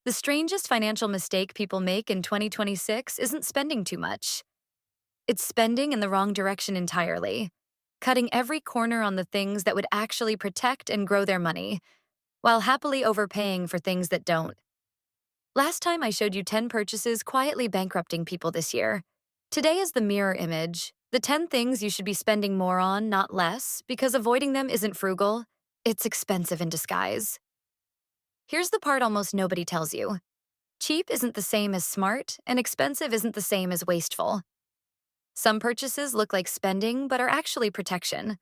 The strangest financial mistake people make in 2026 isn't spending too much. It's spending in the wrong direction entirely, cutting every corner on the things that would actually protect and grow their money, while happily overpaying for things that don't. Last time I showed you 10 purchases quietly bankrupting people this year. Today is the mirror image, the 10 things you should be spending more on, not less, because avoiding them isn't frugal, it's expensive in disguise. Here's the part almost nobody tells you. Cheap isn't the same as smart, and expensive isn't the same as wasteful. Some purchases look like spending but are actually protection.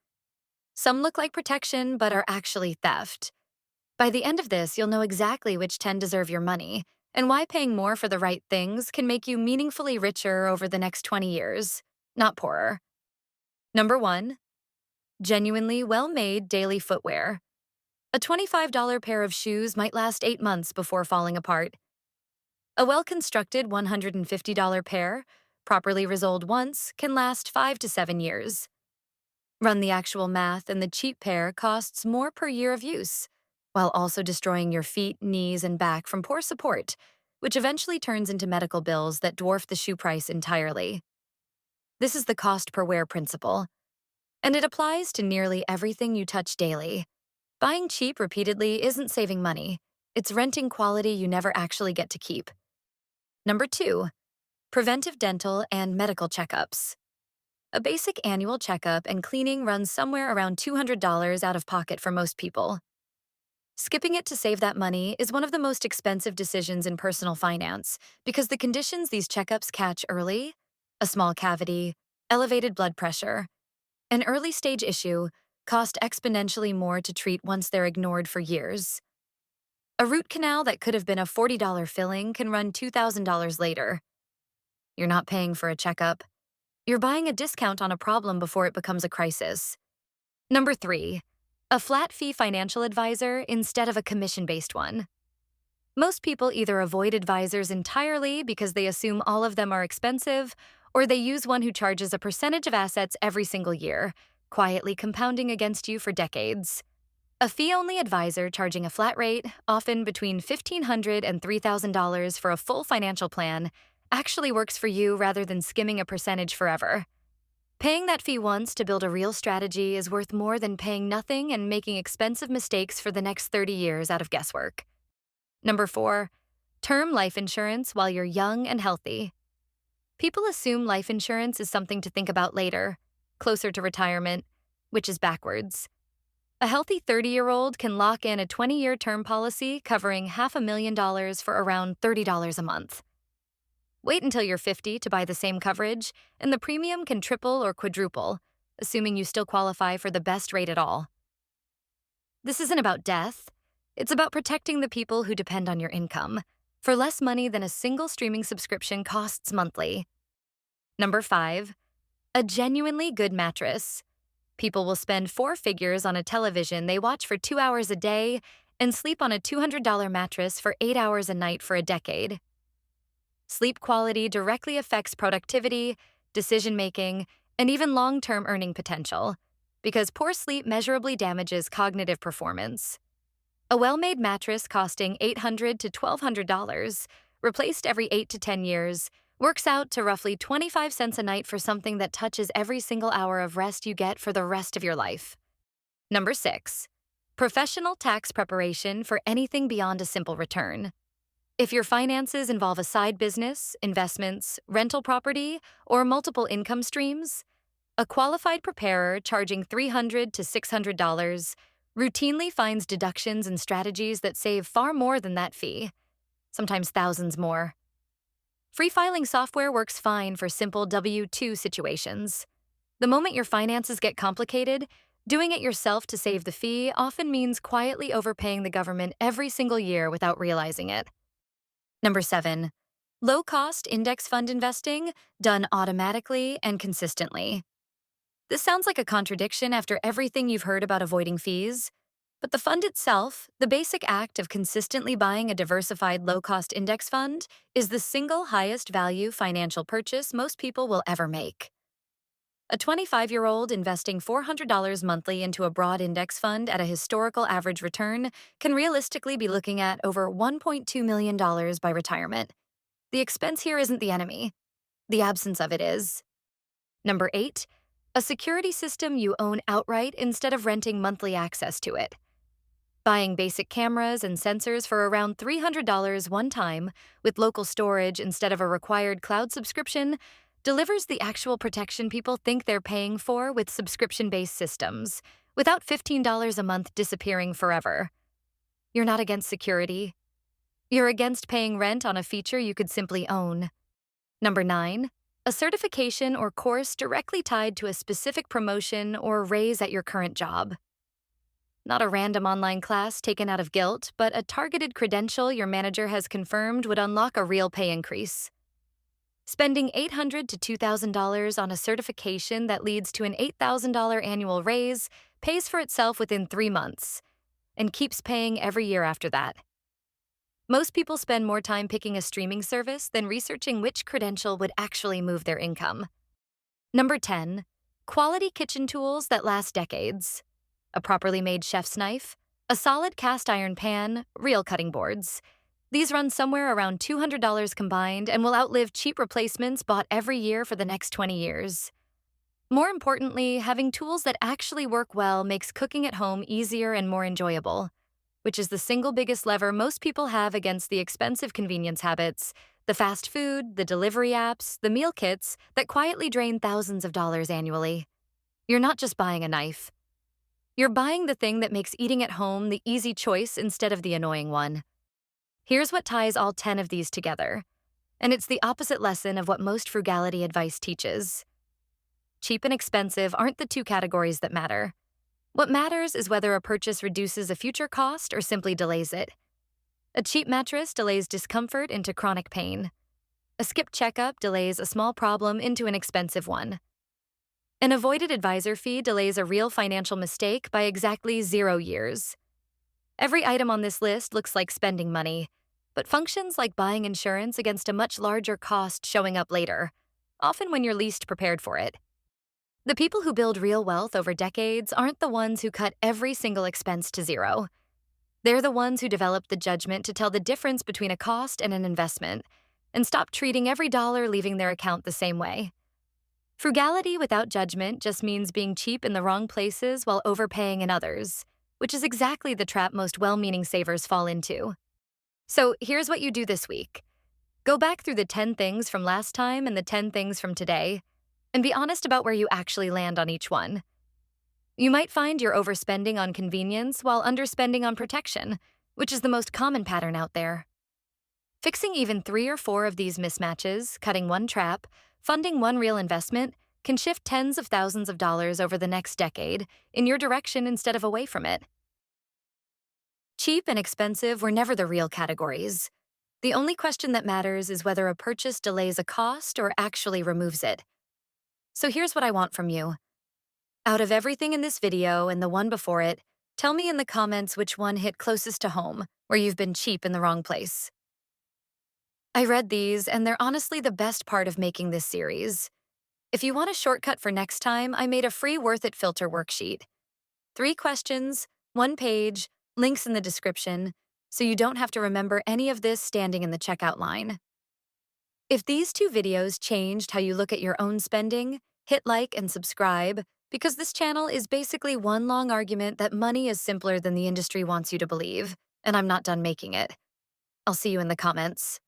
Some look like protection but are actually theft. By the end of this, you'll know exactly which 10 deserve your money and why paying more for the right things can make you meaningfully richer over the next 20 years, not poorer. Number 1. Genuinely well-made daily footwear. A $25 pair of shoes might last 8 months before falling apart. A well-constructed $150 pair, properly resoled once, can last 5 to 7 years. Run the actual math, and the cheap pair costs more per year of use, while also destroying your feet, knees, and back from poor support, which eventually turns into medical bills that dwarf the shoe price entirely. This is the cost per wear principle, and it applies to nearly everything you touch daily. Buying cheap repeatedly isn't saving money, it's renting quality you never actually get to keep. Number 2. Preventive dental and medical checkups. A basic annual checkup and cleaning runs somewhere around $200 out of pocket for most people. Skipping it to save that money is one of the most expensive decisions in personal finance because the conditions these checkups catch early, a small cavity, elevated blood pressure, an early stage issue, cost exponentially more to treat once they're ignored for years. A root canal that could have been a $40 filling can run $2,000 later. You're not paying for a checkup. You're buying a discount on a problem before it becomes a crisis. Number 3. A flat fee financial advisor instead of a commission-based one. Most people either avoid advisors entirely because they assume all of them are expensive, or they use one who charges a percentage of assets every single year, quietly compounding against you for decades. A fee-only advisor charging a flat rate, often between $1,500 and $3,000 for a full financial plan, actually works for you rather than skimming a percentage forever. Paying that fee once to build a real strategy is worth more than paying nothing and making expensive mistakes for the next 30 years out of guesswork. Number 4. Term life insurance while you're young and healthy. People assume life insurance is something to think about later, closer to retirement, which is backwards. A healthy 30-year-old can lock in a 20-year term policy covering $500,000 for around $30 a month. Wait until you're 50 to buy the same coverage, and the premium can triple or quadruple, assuming you still qualify for the best rate at all. This isn't about death. It's about protecting the people who depend on your income, for less money than a single streaming subscription costs monthly. Number 5. A genuinely good mattress. People will spend 4 figures on a television they watch for 2 hours a day and sleep on a $200 mattress for 8 hours a night for a decade. Sleep quality directly affects productivity, decision-making, and even long-term earning potential, because poor sleep measurably damages cognitive performance. A well-made mattress costing $800 to $1,200, replaced every 8 to 10 years, works out to roughly 25 cents a night for something that touches every single hour of rest you get for the rest of your life. Number 6. Professional tax preparation for anything beyond a simple return. If your finances involve a side business, investments, rental property, or multiple income streams, a qualified preparer charging $300 to $600 routinely finds deductions and strategies that save far more than that fee, sometimes thousands more. Free filing software works fine for simple W-2 situations. The moment your finances get complicated, doing it yourself to save the fee often means quietly overpaying the government every single year without realizing it. Number 7. Low-cost index fund investing done automatically and consistently. This sounds like a contradiction after everything you've heard about avoiding fees, but the fund itself, the basic act of consistently buying a diversified low-cost index fund, is the single highest value financial purchase most people will ever make. A 25-year-old investing $400 monthly into a broad index fund at a historical average return can realistically be looking at over $1.2 million by retirement. The expense here isn't the enemy. The absence of it is. Number 8, a security system you own outright instead of renting monthly access to it. Buying basic cameras and sensors for around $300 one time, with local storage instead of a required cloud subscription, delivers the actual protection people think they're paying for with subscription-based systems, without $15 a month disappearing forever. You're not against security. You're against paying rent on a feature you could simply own. Number 9, a certification or course directly tied to a specific promotion or raise at your current job. Not a random online class taken out of guilt, but a targeted credential your manager has confirmed would unlock a real pay increase. Spending $800 to $2,000 on a certification that leads to an $8,000 annual raise pays for itself within 3 months and keeps paying every year after that. Most people spend more time picking a streaming service than researching which credential would actually move their income. Number 10, quality kitchen tools that last decades. A properly made chef's knife, a solid cast iron pan, real cutting boards. These run somewhere around $200 combined and will outlive cheap replacements bought every year for the next 20 years. More importantly, having tools that actually work well makes cooking at home easier and more enjoyable, which is the single biggest lever most people have against the expensive convenience habits, the fast food, the delivery apps, the meal kits that quietly drain thousands of dollars annually. You're not just buying a knife. You're buying the thing that makes eating at home the easy choice instead of the annoying one. Here's what ties all 10 of these together, and it's the opposite lesson of what most frugality advice teaches. Cheap and expensive aren't the two categories that matter. What matters is whether a purchase reduces a future cost or simply delays it. A cheap mattress delays discomfort into chronic pain. A skipped checkup delays a small problem into an expensive one. An avoided advisor fee delays a real financial mistake by exactly 0 years. Every item on this list looks like spending money, but functions like buying insurance against a much larger cost showing up later, often when you're least prepared for it. The people who build real wealth over decades aren't the ones who cut every single expense to zero. They're the ones who develop the judgment to tell the difference between a cost and an investment, and stop treating every dollar leaving their account the same way. Frugality without judgment just means being cheap in the wrong places while overpaying in others, which is exactly the trap most well-meaning savers fall into. So here's what you do this week. Go back through the 10 things from last time and the 10 things from today, and be honest about where you actually land on each one. You might find you're overspending on convenience while underspending on protection, which is the most common pattern out there. Fixing even 3 or 4 of these mismatches, cutting one trap, funding one real investment, can shift tens of thousands of dollars over the next decade in your direction instead of away from it. Cheap and expensive were never the real categories. The only question that matters is whether a purchase delays a cost or actually removes it. So here's what I want from you. Out of everything in this video and the one before it, tell me in the comments which one hit closest to home, where you've been cheap in the wrong place. I read these, and they're honestly the best part of making this series. If you want a shortcut for next time, I made a free Worth It filter worksheet. 3 questions, 1 page, links in the description, so you don't have to remember any of this standing in the checkout line. If these 2 videos changed how you look at your own spending, hit like and subscribe, because this channel is basically one long argument that money is simpler than the industry wants you to believe, and I'm not done making it. I'll see you in the comments.